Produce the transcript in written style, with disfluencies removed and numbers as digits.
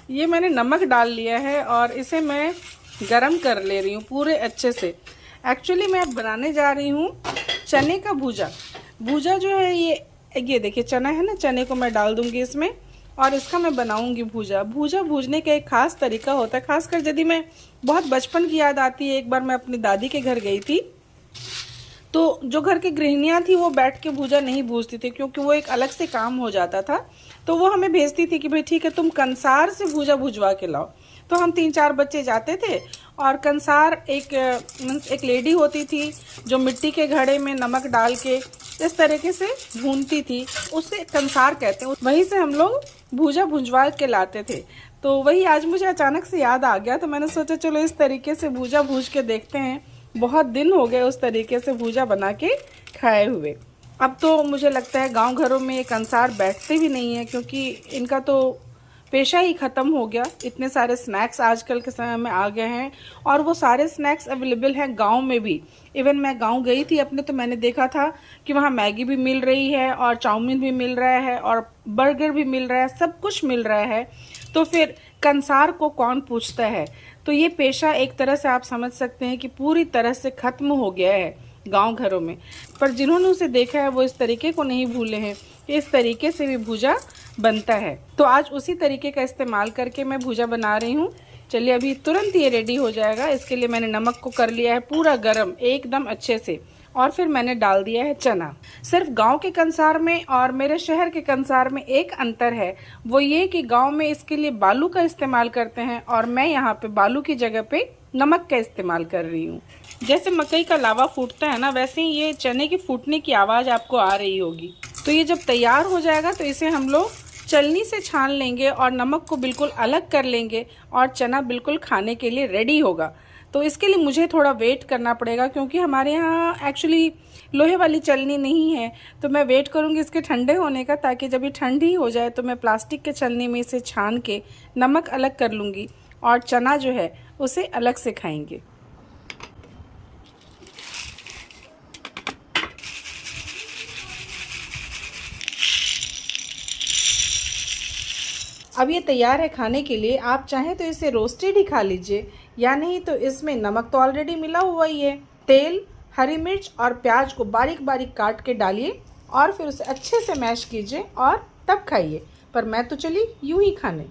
ये मैंने नमक डाल लिया है और इसे मैं गरम कर ले रही हूँ पूरे अच्छे से। एक्चुअली मैं अब बनाने जा रही हूँ चने का भूजा। भूजा जो है ये देखिए चना है ना, चने को मैं डाल दूँगी इसमें और इसका मैं बनाऊँगी भूजा। भूजा भूजने का एक ख़ास तरीका होता है, ख़ासकर यदि मैं बहुत बचपन की याद आती है। एक बार मैं अपनी दादी के घर गई थी तो जो घर की गृहिणियाँ थी वो बैठ के भूजा नहीं भूजती थी, क्योंकि वो एक अलग से काम हो जाता था। तो वो हमें भेजती थी कि भाई ठीक है तुम कंसार से भूजा भुजवा के लाओ। तो हम 3-4 बच्चे जाते थे और कंसार एक लेडी होती थी जो मिट्टी के घड़े में नमक डाल के इस तरीके से भूनती थी, उससे कंसार कहते हैं। वहीं से हम लोग भूजा भुजवा के लाते थे। तो वही आज मुझे अचानक से याद आ गया, तो मैंने सोचा चलो इस तरीके से भूजा भूज के देखते हैं। बहुत दिन हो गए उस तरीके से भूजा बना के खाए हुए। अब तो मुझे लगता है गांव घरों में ये कंसार बैठते भी नहीं है, क्योंकि इनका तो पेशा ही ख़त्म हो गया। इतने सारे स्नैक्स आजकल के समय में आ गए हैं और वो सारे स्नैक्स अवेलेबल हैं गांव में भी। इवन मैं गांव गई थी अपने, तो मैंने देखा था कि वहाँ मैगी भी मिल रही है और चाउमीन भी मिल रहा है और बर्गर भी मिल रहा है, सब कुछ मिल रहा है। तो फिर कंसार को कौन पूछता है। तो ये पेशा एक तरह से आप समझ सकते हैं कि पूरी तरह से ख़त्म हो गया है गांव घरों में। पर जिन्होंने उसे देखा है वो इस तरीके को नहीं भूले हैं कि इस तरीके से भी भूजा बनता है। तो आज उसी तरीके का इस्तेमाल करके मैं भूजा बना रही हूँ। चलिए अभी तुरंत ये रेडी हो जाएगा। इसके लिए मैंने नमक को कर लिया है पूरा गरम एकदम अच्छे से, और फिर मैंने डाल दिया है चना। सिर्फ गांव के कंसार में और मेरे शहर के कंसार में एक अंतर है, वो ये कि गांव में इसके लिए बालू का इस्तेमाल करते हैं और मैं यहाँ पे बालू की जगह पे नमक का इस्तेमाल कर रही हूँ। जैसे मकई का लावा फूटता है ना, वैसे ही ये चने के फूटने की आवाज़ आपको आ रही होगी। तो ये जब तैयार हो जाएगा तो इसे हम लोग छलनी से छान लेंगे और नमक को बिल्कुल अलग कर लेंगे और चना बिल्कुल खाने के लिए रेडी होगा। तो इसके लिए मुझे थोड़ा वेट करना पड़ेगा, क्योंकि हमारे यहाँ एक्चुअली लोहे वाली छलनी नहीं है। तो मैं वेट करूँगी इसके ठंडे होने का, ताकि जब ये ठंडी हो जाए तो मैं प्लास्टिक के छलनी में इसे छान के नमक अलग कर लूँगी और चना जो है उसे अलग से खाएंगे। अब ये तैयार है खाने के लिए। आप चाहें तो इसे रोस्टेड ही खा लीजिए, या नहीं तो इसमें नमक तो ऑलरेडी मिला हुआ ही है। तेल, हरी मिर्च और प्याज को बारीक बारीक काट के डालिए और फिर उसे अच्छे से मैश कीजिए और तब खाइए। पर मैं तो चली यूं ही खाने।